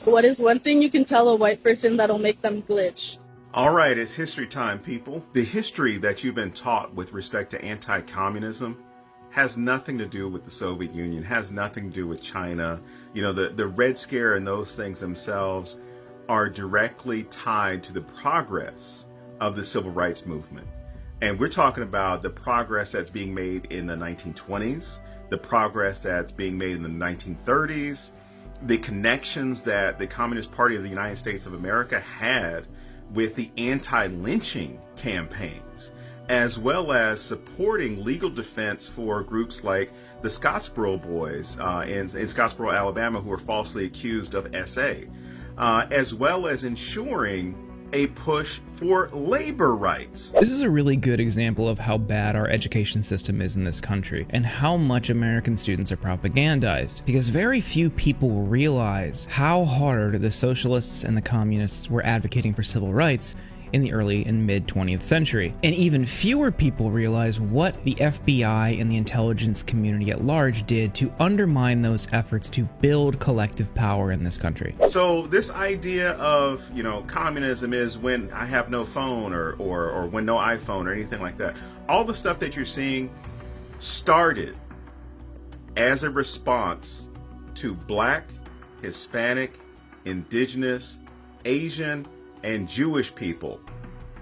What is one thing you can tell a white person that'll make them glitch? All right, it's history time, people. The history that you've been taught with respect to anti-communism has nothing to do with the Soviet Union, has nothing to do with China. You know, the Red Scare and those things themselves are directly tied to the progress of the civil rights movement. And we're talking about the progress that's being made in the 1920s, the progress that's being made in the 1930s, the connections that the Communist Party of the United States of America had with the anti-lynching campaigns, as well as supporting legal defense for groups like the Scottsboro Boys in Scottsboro, Alabama, who were falsely accused of SA, as well as ensuring a push for labor rights. This is a really good example of how bad our education system is in this country and how much American students are propagandized, because very few people realize how hard the socialists and the communists were advocating for civil rights in the early and mid 20th century. And even fewer people realize what the FBI and the intelligence community at large did to undermine those efforts to build collective power in this country. So this idea of, communism is when I have no phone or when no iPhone or anything like that. All the stuff that you're seeing started as a response to Black, Hispanic, Indigenous, Asian, and Jewish people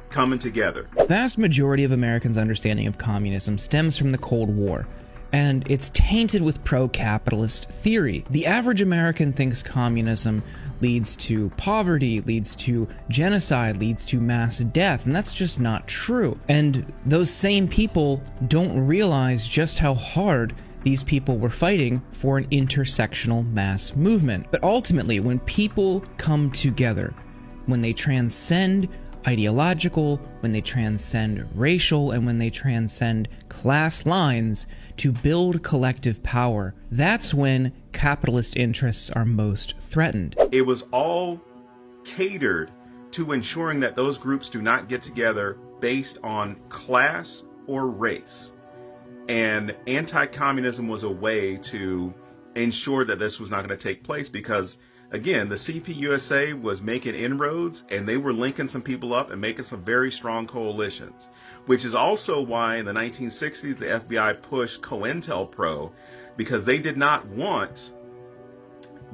coming together. The vast majority of Americans' understanding of communism stems from the Cold War, and it's tainted with pro-capitalist theory. The average American thinks communism leads to poverty, leads to genocide, leads to mass death, and that's just not true. And those same people don't realize just how hard these people were fighting for an intersectional mass movement. But ultimately, when people come together, when they transcend ideological, when they transcend racial, and when they transcend class lines to build collective power, that's when capitalist interests are most threatened. It was all catered to ensuring that those groups do not get together based on class or race. And anti-communism was a way to ensure that this was not going to take place, because again, the CPUSA was making inroads, and they were linking some people up and making some very strong coalitions, which is also why in the 1960s the FBI pushed COINTELPRO, because they did not want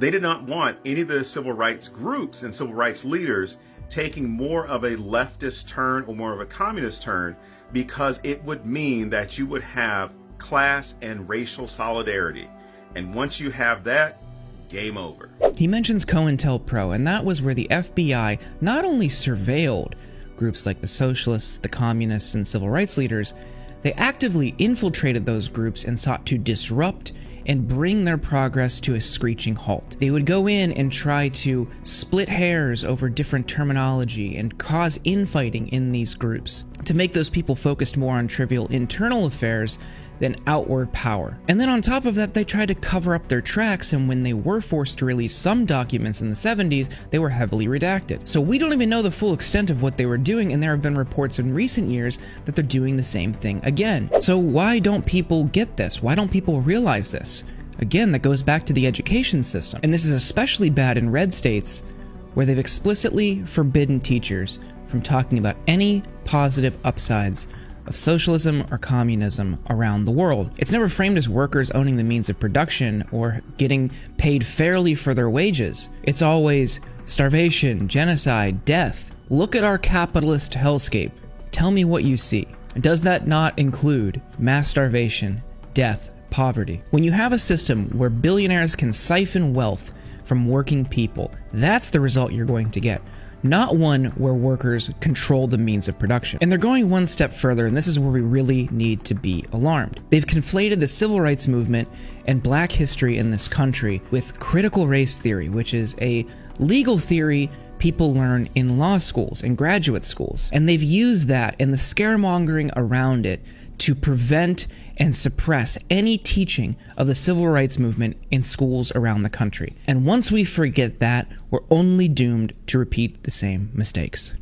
any of the civil rights groups and civil rights leaders taking more of a leftist turn or more of a communist turn, because it would mean that you would have class and racial solidarity. And once you have that, game over. He mentions COINTELPRO, and that was where the FBI not only surveilled groups like the Socialists, the Communists, and civil rights leaders, they actively infiltrated those groups and sought to disrupt and bring their progress to a screeching halt. They would go in and try to split hairs over different terminology and cause infighting in these groups to make those people focused more on trivial internal affairs than outward power. And then on top of that, they tried to cover up their tracks, and when they were forced to release some documents in the 70s, they were heavily redacted. So we don't even know the full extent of what they were doing, and there have been reports in recent years that they're doing the same thing again. So why don't people get this? Why don't people realize this? Again, that goes back to the education system. And this is especially bad in red states, where they've explicitly forbidden teachers from talking about any positive upsides of socialism or communism around the world. It's never framed as workers owning the means of production or getting paid fairly for their wages. It's always starvation, genocide, death. Look at our capitalist hellscape. Tell me what you see. Does that not include mass starvation, death, poverty? When you have a system where billionaires can siphon wealth from working people, that's the result you're going to get. Not one where workers control the means of production. And they're going one step further, and this is where we really need to be alarmed. They've conflated the civil rights movement and black history in this country with critical race theory, which is a legal theory people learn in law schools and graduate schools. And they've used that and the scaremongering around it to prevent and suppress any teaching of the civil rights movement in schools around the country. And once we forget that, we're only doomed to repeat the same mistakes.